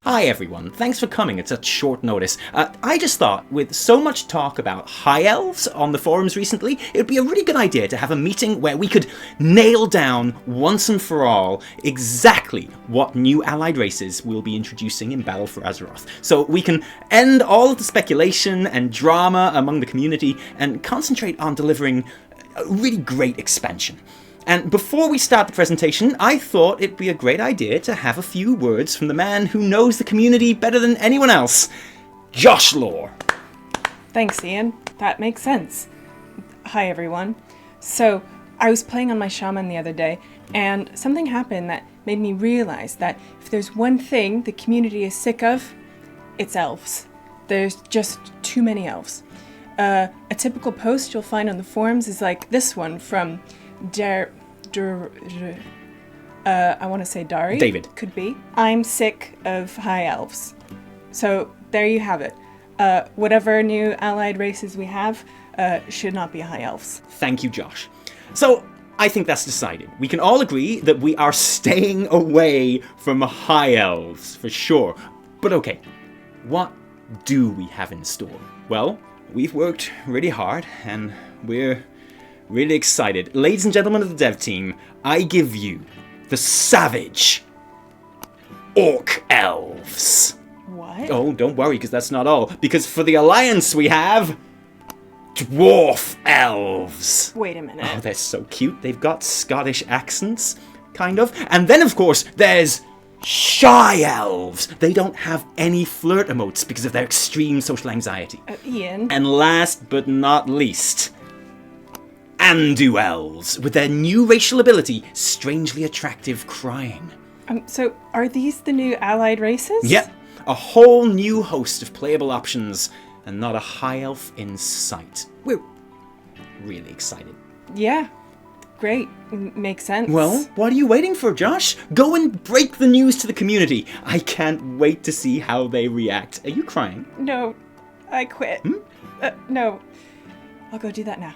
Hi everyone, thanks for coming at such short notice. I just thought, with so much talk about high elves on the forums recently, it would be a really good idea to have a meeting where we could nail down once and for all exactly what new allied races we'll be introducing in Battle for Azeroth. So we can end all of the speculation and drama among the community and concentrate on delivering a really great expansion. And before we start the presentation, I thought it'd be a great idea to have a few words from the man who knows the community better than anyone else, Josh Lore. Thanks, Ian. That makes sense. Hi, everyone. So, I was playing on my shaman the other day, and something happened that made me realize that if there's one thing the community is sick of, it's elves. There's just too many elves. A typical post you'll find on the forums is like this one from I want to say Dari. David. Could be. I'm sick of high elves. So there you have it. Whatever new allied races we have should not be high elves. Thank you, Josh. So, I think that's decided. We can all agree that we are staying away from high elves, for sure. But okay, what do we have in store? Well, we've worked really hard, and we're really excited. Ladies and gentlemen of the dev team, I give you the savage Orc Elves. What? Oh, don't worry, because that's not all. Because for the Alliance we have Dwarf Elves. Wait a minute. Oh, they're so cute. They've got Scottish accents, kind of. And then, of course, there's Shy Elves. They don't have any flirt emotes because of their extreme social anxiety. Ian. And last but not least, Andu Elves, with their new racial ability, strangely attractive crying. So are these the new allied races? Yep, a whole new host of playable options, and not a high elf in sight. We're really excited. Yeah, great. Makes sense. Well, what are you waiting for, Josh? Go and break the news to the community. I can't wait to see how they react. Are you crying? No, I quit. No, I'll go do that now.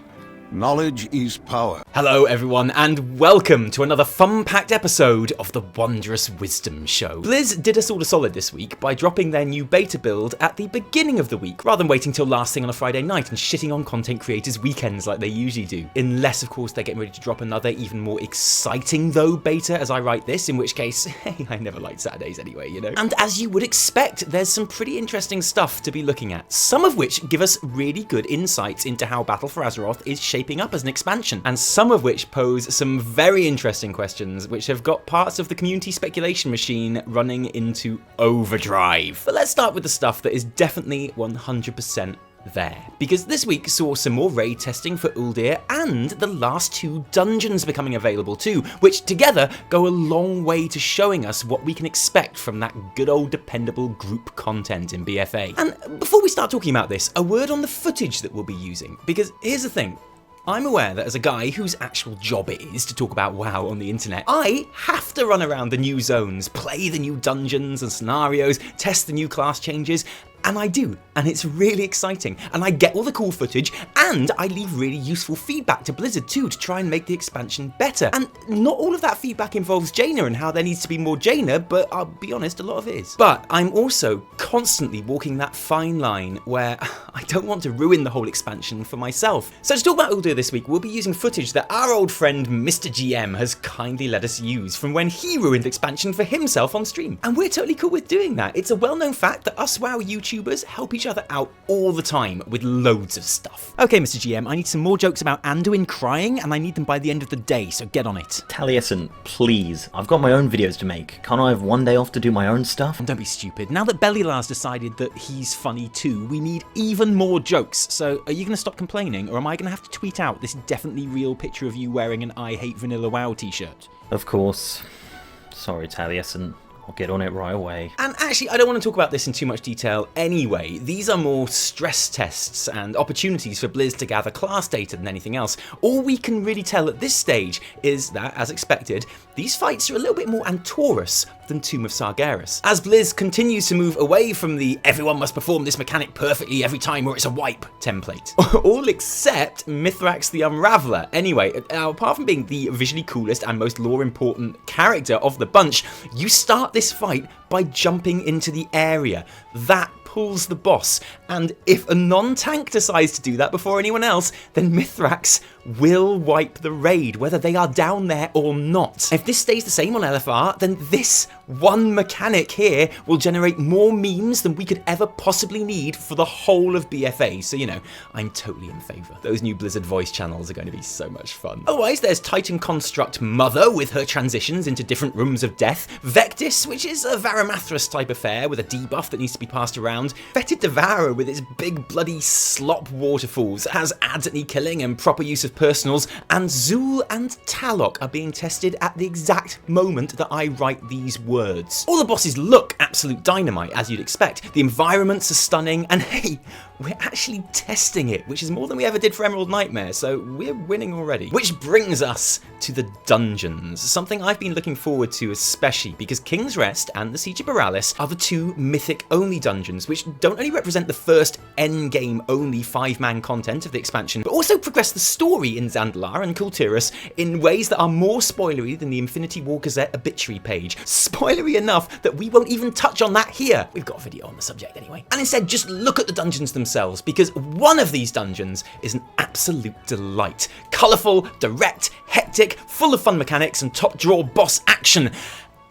Knowledge is power. Hello everyone, and welcome to another fun-packed episode of the Wondrous Wisdomshow. Blizz did us all a solid this week by dropping their new beta build at the beginning of the week, rather than waiting till last thing on a Friday night and shitting on content creators' weekends like they usually do. Unless, of course, they're getting ready to drop another, even more exciting though beta as I write this, in which case, hey, I never liked Saturdays anyway, you know? And as you would expect, there's some pretty interesting stuff to be looking at, some of which give us really good insights into how Battle for Azeroth is shaping up as an expansion, and some of which pose some very interesting questions which have got parts of the community speculation machine running into overdrive. But let's start with the stuff that is definitely 100% there, because this week saw some more raid testing for Uldir and the last 2 dungeons becoming available too, which together go a long way to showing us what we can expect from that good old dependable group content in BfA. And before we start talking about this, a word on the footage that we'll be using, because here's the thing. I'm aware that as a guy whose actual job it is to talk about WoW on the internet, I have to run around the new zones, play the new dungeons and scenarios, test the new class changes, and I do, and it's really exciting, and I get all the cool footage, and I leave really useful feedback to Blizzard too to try and make the expansion better. And not all of that feedback involves Jaina and how there needs to be more Jaina, but I'll be honest, a lot of it is. But I'm also constantly walking that fine line where I don't want to ruin the whole expansion for myself. So to talk about Uldir this week, we'll be using footage that our old friend MrGM has kindly let us use from when he ruined the expansion for himself on stream. And we're totally cool with doing that. It's a well-known fact that us WoW YouTubers help each other out all the time with loads of stuff. Okay, Mr. GM, I need some more jokes about Anduin crying, and I need them by the end of the day, so get on it. Taliesin, please. I've got my own videos to make. Can't I have one day off to do my own stuff? Don't be stupid. Now that Bellylar's decided that he's funny too, we need even more jokes. So are you going to stop complaining, or am I going to have to tweet out this definitely real picture of you wearing an I Hate Vanilla WoW t-shirt? Of course. Sorry, Taliesin. I'll get on it right away. And actually, I don't want to talk about this in too much detail anyway. These are more stress tests and opportunities for Blizz to gather class data than anything else. All we can really tell at this stage is that, as expected, these fights are a little bit more Antorus than Tomb of Sargeras. As Blizz continues to move away from the everyone must perform this mechanic perfectly every time or it's a wipe template. All except Mithrax the Unraveler. Anyway, apart from being the visually coolest and most lore important character of the bunch, you start this fight by jumping into the area. That pulls the boss, and if a non-tank decides to do that before anyone else, then Mithrax will wipe the raid, whether they are down there or not. If this stays the same on LFR, then this one mechanic here will generate more memes than we could ever possibly need for the whole of BfA, so you know, I'm totally in favour. Those new Blizzard voice channels are going to be so much fun. Otherwise, there's Titan Construct Mother with her transitions into different rooms of death, Vectis, which is a Varamathras type affair with a debuff that needs to be passed around, Fetid Devourer with its big bloody slop waterfalls, has adds-any killing and proper use of personals, and Zul and Talok are being tested at the exact moment that I write these words. All the bosses look absolute dynamite, as you'd expect. The environments are stunning, and hey, we're actually testing it, which is more than we ever did for Emerald Nightmare, so we're winning already. Which brings us to the dungeons, something I've been looking forward to especially because King's Rest and the Siege of Boralus are the two mythic-only dungeons, which don't only represent the first endgame-only 5-man content of the expansion, but also progress the story in Zandazzar and Kult Tiras in ways that are more spoilery than the Infinity War Gazette obituary page. Spoilery enough that we won't even touch on that here. We've got a video on the subject anyway. And instead, just look at the dungeons themselves, because one of these dungeons is an absolute delight. Colourful, direct, hectic, full of fun mechanics and top-drawer boss action.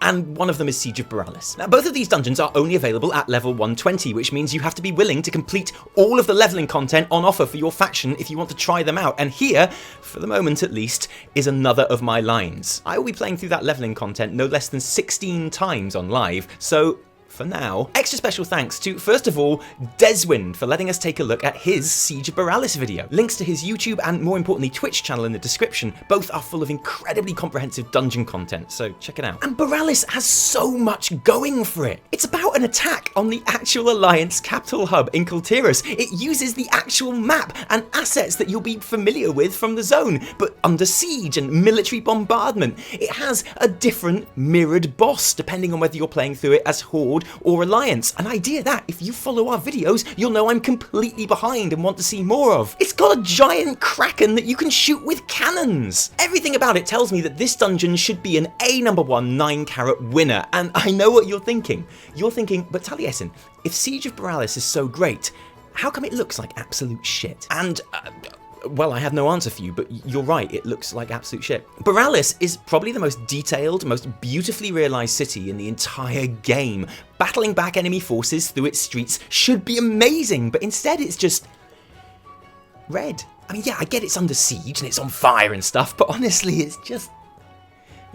And one of them is Siege of Perales. Now, both of these dungeons are only available at level 120, which means you have to be willing to complete all of the leveling content on offer for your faction if you want to try them out. And here, for the moment at least, is another of my lines. I will be playing through that leveling content no less than 16 times on live, so for now. Extra special thanks to, first of all, Deswind for letting us take a look at his Siege of Boralus video. Links to his YouTube and, more importantly, Twitch channel in the description. Both are full of incredibly comprehensive dungeon content, so check it out. And Boralus has so much going for it. It's about an attack on the actual Alliance capital hub in Kult Tiras. It uses the actual map and assets that you'll be familiar with from the zone, but under siege and military bombardment. It has a different mirrored boss, depending on whether you're playing through it as Horde or Alliance, an idea that, if you follow our videos, you'll know I'm completely behind and want to see more of. It's got a giant kraken that you can shoot with cannons. Everything about it tells me that this dungeon should be an A #1 9-carat winner, and I know what you're thinking. You're thinking, but Taliesin, if Siege of Perales is so great, how come it looks like absolute shit? And well, I have no answer for you, but you're right, it looks like absolute shit. Boralus is probably the most detailed, most beautifully realised city in the entire game. Battling back enemy forces through its streets should be amazing, but instead it's just red. I mean, yeah, I get it's under siege and it's on fire and stuff, but honestly, it's just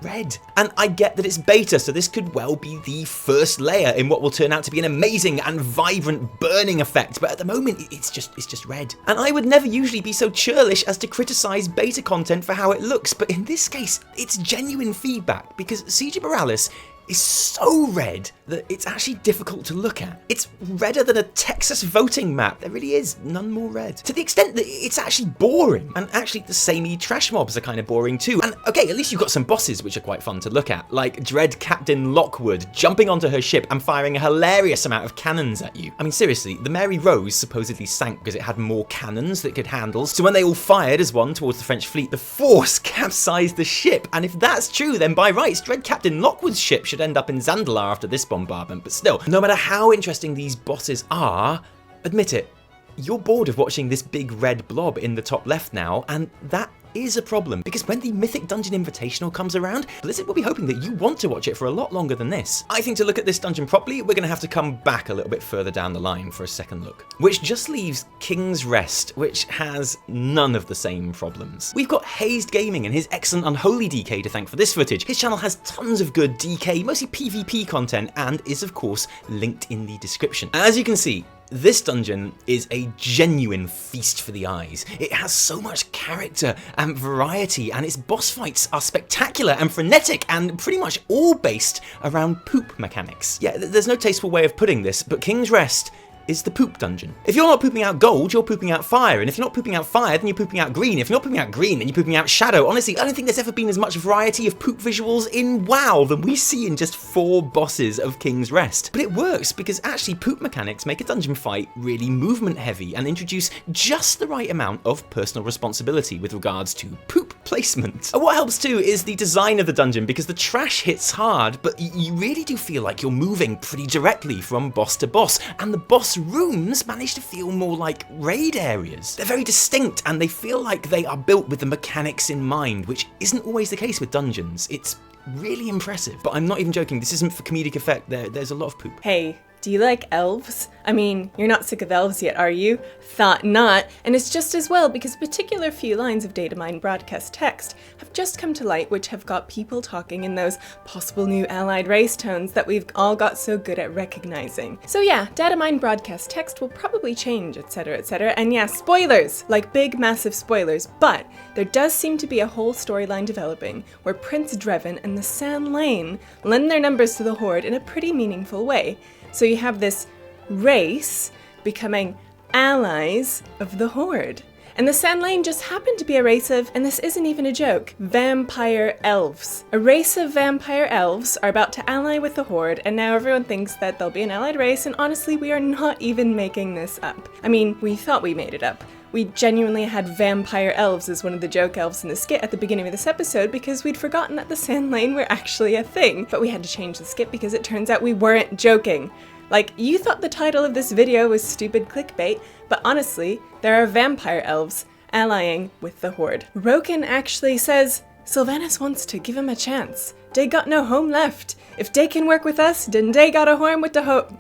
red. And I get that it's beta, so this could well be the first layer in what will turn out to be an amazing and vibrant burning effect, but at the moment it's just red. And I would never usually be so churlish as to criticize beta content for how it looks, but in this case it's genuine feedback, because Siege of Boralus is so red that it's actually difficult to look at. It's redder than a Texas voting map. There really is none more red. To the extent that it's actually boring. And actually the samey trash mobs are kind of boring too. And okay, at least you've got some bosses which are quite fun to look at, like Dread Captain Lockwood jumping onto her ship and firing a hilarious amount of cannons at you. I mean, seriously, the Mary Rose supposedly sank because it had more cannons that it could handle, so when they all fired as one towards the French fleet, the force capsized the ship. And if that's true, then by rights, Dread Captain Lockwood's ship should end up in Zandazzar after this bombardment, but still, no matter how interesting these bosses are, admit it, you're bored of watching this big red blob in the top left now, and that is a problem, because when the Mythic Dungeon Invitational comes around, Blizzard will be hoping that you want to watch it for a lot longer than this. I think to look at this dungeon properly, we're going to have to come back a little bit further down the line for a second look. Which just leaves King's Rest, which has none of the same problems. We've got Hazzed Gaming and his excellent Unholy DK to thank for this footage. His channel has tons of good DK, mostly PvP content, and is of course linked in the description. As you can see, this dungeon is a genuine feast for the eyes. It has so much character and variety, and its boss fights are spectacular and frenetic and pretty much all based around poop mechanics. Yeah, there's no tasteful way of putting this, but King's Rest is the poop dungeon. If you're not pooping out gold, you're pooping out fire, and if you're not pooping out fire, then you're pooping out green. If you're not pooping out green, then you're pooping out shadow. Honestly, I don't think there's ever been as much variety of poop visuals in WoW than we see in just 4 bosses of King's Rest. But it works because actually poop mechanics make a dungeon fight really movement heavy and introduce just the right amount of personal responsibility with regards to poop placement. And what helps too is the design of the dungeon, because the trash hits hard, but you really do feel like you're moving pretty directly from boss to boss, and the boss rooms manage to feel more like raid areas. They're very distinct and they feel like they are built with the mechanics in mind, which isn't always the case with dungeons. It's really impressive. But I'm not even joking, this isn't for comedic effect, there's a lot of poop. Hey, do you like elves? I mean, you're not sick of elves yet, are you? Thought not. And it's just as well, because a particular few lines of datamine broadcast text have just come to light, which have got people talking in those possible new allied race tones that we've all got so good at recognizing. So yeah, datamine broadcast text will probably change, etc, etc. And yeah, spoilers! Like big, massive spoilers. But there does seem to be a whole storyline developing where Prince Dreven and the Sand Lane lend their numbers to the Horde in a pretty meaningful way. So you have this race becoming allies of the Horde. And the Sand Lane just happened to be a race of, and this isn't even a joke, vampire elves. A race of vampire elves are about to ally with the Horde, and now everyone thinks that they'll be an allied race, and honestly, we are not even making this up. I mean, we thought we made it up. We genuinely had vampire elves as one of the joke elves in the skit at the beginning of this episode because we'd forgotten that the Sand Lane were actually a thing. But we had to change the skit because it turns out we weren't joking. Like, you thought the title of this video was stupid clickbait, but honestly, there are vampire elves allying with the Horde. Roken actually says, Sylvanas wants to give him a chance. They got no home left. If they can work with us, then they got a home with the Horde.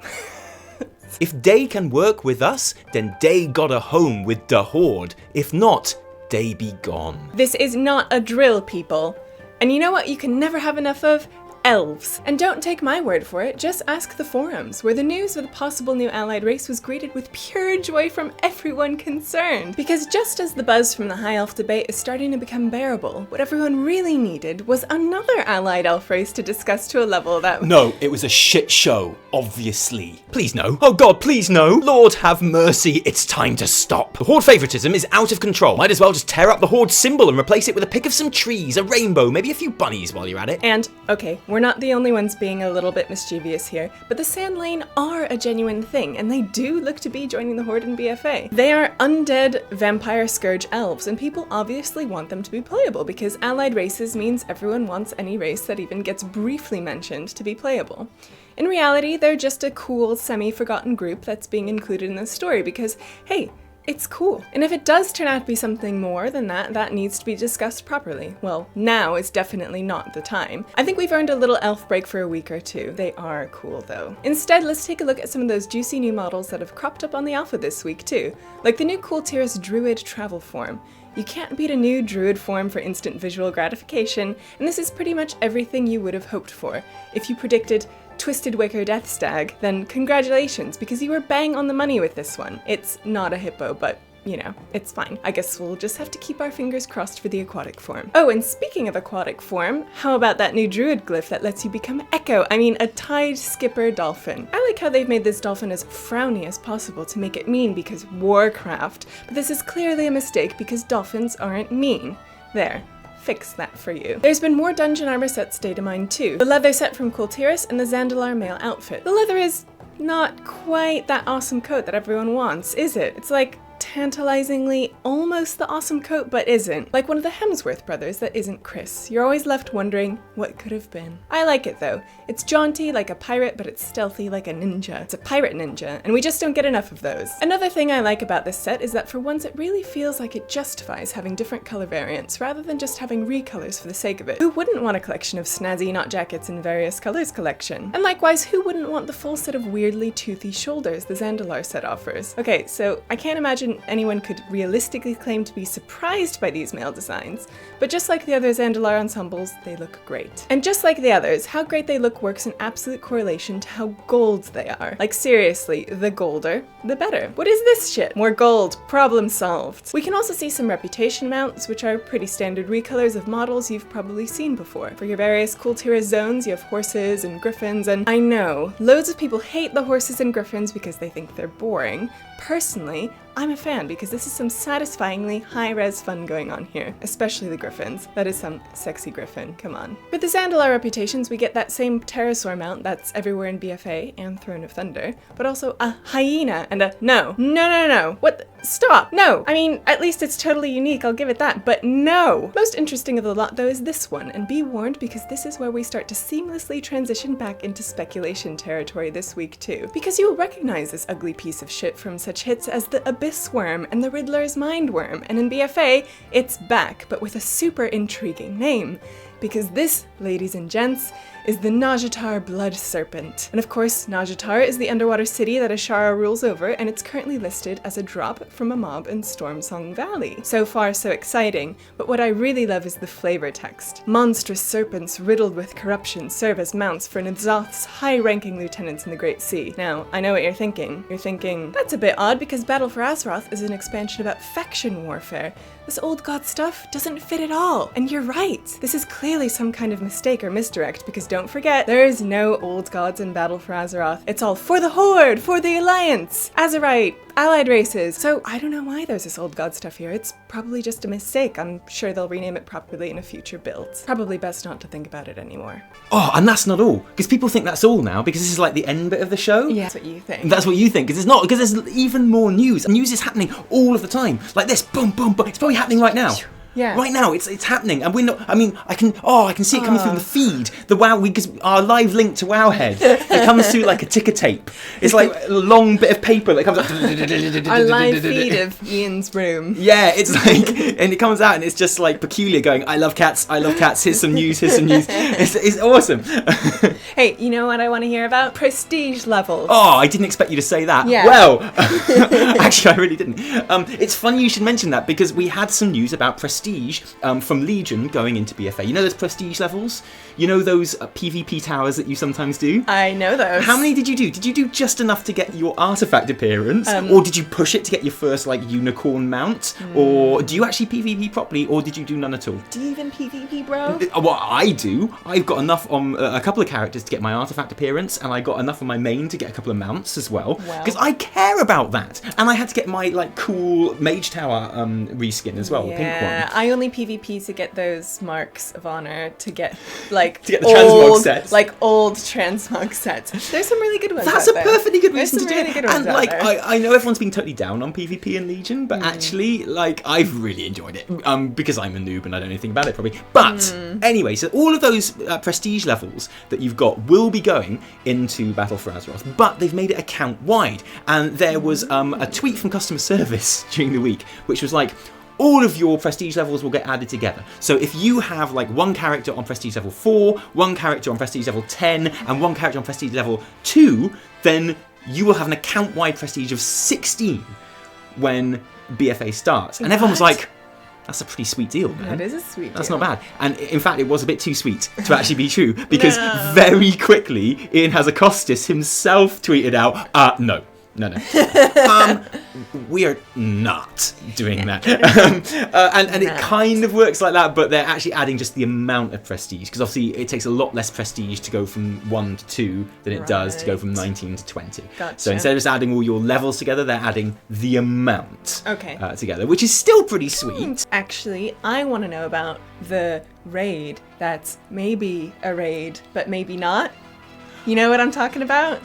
If they can work with us, then they got a home with the Horde. If not, they be gone. This is not a drill, people. And you know what you can never have enough of? Elves. And don't take my word for it, just ask the forums, where the news of the possible new allied race was greeted with pure joy from everyone concerned. Because just as the buzz from the high elf debate is starting to become bearable, what everyone really needed was another allied elf race to discuss to a level that— No, it was a shit show, obviously. Please no. Oh god, please no. Lord have mercy, it's time to stop. The Horde favoritism is out of control. Might as well just tear up the Horde symbol and replace it with a pic of some trees, a rainbow, maybe a few bunnies while you're at it. And, okay, we're not the only ones being a little bit mischievous here, but the Sand Lane are a genuine thing, and they do look to be joining the Horde in BfA. They are undead vampire Scourge elves, and people obviously want them to be playable, because allied races means everyone wants any race that even gets briefly mentioned to be playable. In reality, they're just a cool, semi-forgotten group that's being included in this story, because, hey, it's cool. And if it does turn out to be something more than that, that needs to be discussed properly. Well, now is definitely not the time. I think we've earned a little elf break for a week or two. They are cool though. Instead, let's take a look at some of those juicy new models that have cropped up on the alpha this week too. Like the new Kult Tiras Druid travel form. You can't beat a new druid form for instant visual gratification, and this is pretty much everything you would have hoped for. If you predicted Twisted Wicker Death Stag, then congratulations, because you were bang on the money with this one. It's not a hippo, but you know, it's fine. I guess we'll just have to keep our fingers crossed for the aquatic form. Oh, and speaking of aquatic form, how about that new druid glyph that lets you become a tide skipper dolphin? I like how they've made this dolphin as frowny as possible to make it mean because Warcraft, but this is clearly a mistake because dolphins aren't mean. There. Fix that for you. There's been more dungeon armor sets data mined too. The leather set from Kult Tiras and the Zandazzar male outfit. The leather is not quite that awesome coat that everyone wants, is it? It's like tantalizingly almost the awesome coat, but isn't. Like one of the Hemsworth brothers that isn't Chris. You're always left wondering what could have been. I like it though. It's jaunty like a pirate, but it's stealthy like a ninja. It's a pirate ninja, and we just don't get enough of those. Another thing I like about this set is that for once it really feels like it justifies having different color variants rather than just having recolors for the sake of it. Who wouldn't want a collection of snazzy knot jackets in various colors collection? And likewise, who wouldn't want the full set of weirdly toothy shoulders the Zandazzar set offers? Okay, so I can't imagine think anyone could realistically claim to be surprised by these male designs, but just like the other Zandalar ensembles, they look great. And just like the others, how great they look works in absolute correlation to how gold they are. Like seriously, the golder, the better. What is this shit? More gold, problem solved. We can also see some reputation mounts, which are pretty standard recolors of models you've probably seen before. For your various Kult Tiras zones, you have horses and griffins, and I know, loads of people hate the horses and griffins because they think they're boring. Personally, I'm a fan because this is some satisfyingly high-res fun going on here, especially the griffins. That is some sexy griffin, come on. With the Zandalar reputations, we get that same pterosaur mount that's everywhere in BfA and Throne of Thunder, but also a hyena and a no. What? Stop! No! I mean, at least it's totally unique, I'll give it that, but no! Most interesting of the lot, though, is this one, and be warned because this is where we start to seamlessly transition back into speculation territory this week, too. Because you will recognize this ugly piece of shit from such hits as the Abyss Worm and the Riddler's Mind Worm, and in BfA, it's back, but with a super intriguing name. Because this, ladies and gents, is the Nazjatar Blood Serpent. And of course, Nazjatar is the underwater city that Ashara rules over, and it's currently listed as a drop from a mob in Stormsong Valley. So far, so exciting, but what I really love is the flavor text. Monstrous serpents riddled with corruption serve as mounts for N'Zoth's high-ranking lieutenants in the Great Sea. Now, I know what you're thinking. You're thinking, that's a bit odd because Battle for Azeroth is an expansion about faction warfare. This old god stuff doesn't fit at all. And you're right. This is clearly some kind of mistake or misdirect because don't forget, there is no old gods in Battle for Azeroth. It's all for the Horde, for the Alliance, Azerite, allied races. So I don't know why there's this old god stuff here. It's probably just a mistake. I'm sure they'll rename it properly in a future build. Probably best not to think about it anymore. Oh, and that's not all. Because people think that's all now, because this is like the end bit of the show. Yeah, that's what you think. That's what you think, because it's not, because there's even more news. News is happening all of the time. Like this, boom, boom, boom. It's probably happening right now. Yeah. Right now, it's happening, and we're not. I mean, I can see it coming through the feed. The WoW, because our live link to Wowhead, it comes through like a ticker tape. It's like a long bit of paper that comes up. Our live feed of Ian's room. Yeah, it's like, and it comes out, and it's just like peculiar, going, "I love cats. I love cats. Here's some news. Here's some news." It's awesome. Hey, you know what I want to hear about? Prestige levels. Oh, I didn't expect you to say that. Yeah. Well, actually, I really didn't. It's funny you should mention that because we had some news about prestige from Legion going into BfA. You know those prestige levels? You know those PvP towers that you sometimes do? I know those. How many did you do? Did you do just enough to get your artifact appearance? Or did you push it to get your first like unicorn mount? Or do you actually PvP properly, or did you do none at all? Do you even PvP, bro? Well, I do. I've got enough on a couple of characters to get my artifact appearance, and I got enough on my main to get a couple of mounts as well. Because I care about that. And I had to get my like cool Mage Tower reskin as well, the pink one. I only PvP to get those marks of honor, to get like to get the transmog sets. Like old transmog sets. There's some really good ones. That's out a perfectly good reason to do really it. Good ones And like out there. I know everyone's been totally down on PvP and Legion, but actually like I've really enjoyed it. Because I'm a noob and I don't know anything about it probably. But anyway, so all of those prestige levels that you've got will be going into Battle for Azeroth, but they've made it account wide. And there was a tweet from customer service during the week, which was like, all of your prestige levels will get added together. So if you have like one character on prestige level 4, one character on prestige level 10, and one character on prestige level 2, then you will have an account-wide prestige of 16 when BfA starts. And everyone was like, that's a pretty sweet deal, man. That is a sweet deal. That's not bad. And in fact, it was a bit too sweet to actually be true, because very quickly, Ian Hazakostis himself tweeted out, no. We are not doing that. And it kind of works like that, but they're actually adding just the amount of prestige, because obviously it takes a lot less prestige to go from 1 to 2 than it does to go from 19 to 20. Gotcha. So instead of just adding all your levels together, they're adding the amount together, which is still pretty sweet. Actually, I want to know about the raid that's maybe a raid, but maybe not. You know what I'm talking about?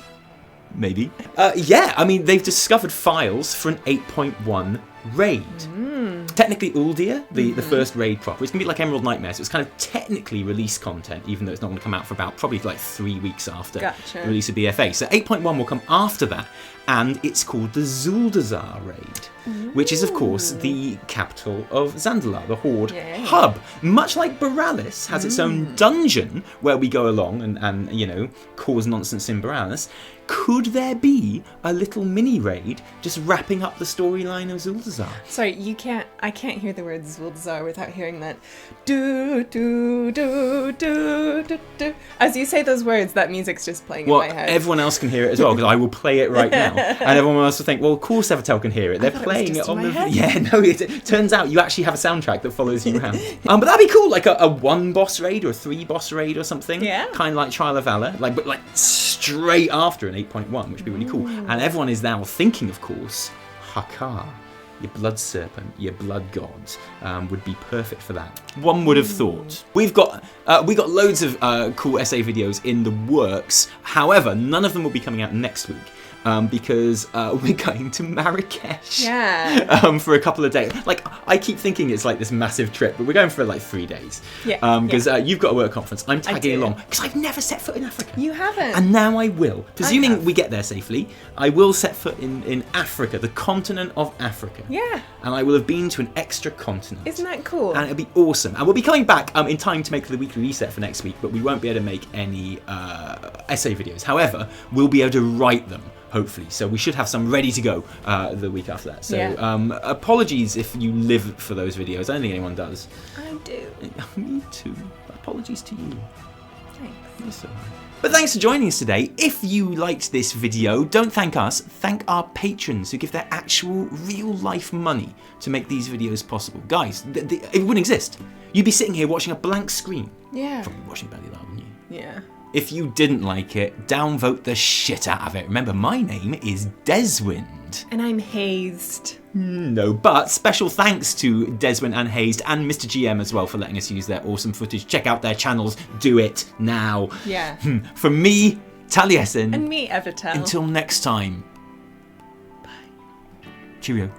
Maybe. Yeah, I mean, they've discovered files for an 8.1 raid. Technically Uldir, the first raid proper. It's going to be like Emerald Nightmare, so it's kind of technically release content, even though it's not going to come out for about probably like 3 weeks after the release of BfA. So 8.1 will come after that. and it's called the Zandazzar raid, which is of course the capital of Zandalar, the Horde hub. Much like Boralus has its own dungeon where we go along and you know, cause nonsense in Boralus. Could there be a little mini raid just wrapping up the storyline of Zandazzar? Sorry, I can't hear the word Zandazzar without hearing that do do do do do do. As you say those words, that music's just playing in my head. Everyone else can hear it as well, because I will play it right now. And everyone else will think, well, of course Evitel can hear it. They're playing it on the... Yeah, no, it turns out you actually have a soundtrack that follows you around. But that'd be cool, like a 1 boss raid or a 3 boss raid or something. Yeah. Kind of like Trial of Valor, but straight after an 8.1, which would be really cool. And everyone is now thinking, of course, Hakar, your blood serpent, your blood gods, would be perfect for that. One would have thought. We got loads of cool SA videos in the works. However, none of them will be coming out next week. Because we're going to Marrakesh for a couple of days. Like, I keep thinking it's like this massive trip, but we're going for like 3 days. Because you've got a work conference. I'm tagging along because I've never set foot in Africa. You haven't. And now I will. Presuming we get there safely, I will set foot in Africa, the continent of Africa. Yeah. And I will have been to an extra continent. Isn't that cool? And it'll be awesome. And we'll be coming back in time to make the weekly reset for next week, but we won't be able to make any essay videos. However, we'll be able to write them. Hopefully, so we should have some ready to go the week after that. So apologies if you live for those videos. I don't think anyone does. I do. Me too. Apologies to you. Thanks. But thanks for joining us today. If you liked this video, don't thank us, thank our patrons who give their actual real life money to make these videos possible. Guys, it wouldn't exist. You'd be sitting here watching a blank screen. Yeah. Probably watching Belly Love, wouldn't you? Yeah. If you didn't like it, downvote the shit out of it. Remember, my name is Deswind. And I'm Hazzed. No, but special thanks to Deswind and Hazzed and MrGM as well for letting us use their awesome footage. Check out their channels. Do it now. Yeah. From me, Taliesin. And me, Evitel. Until next time. Bye. Cheerio.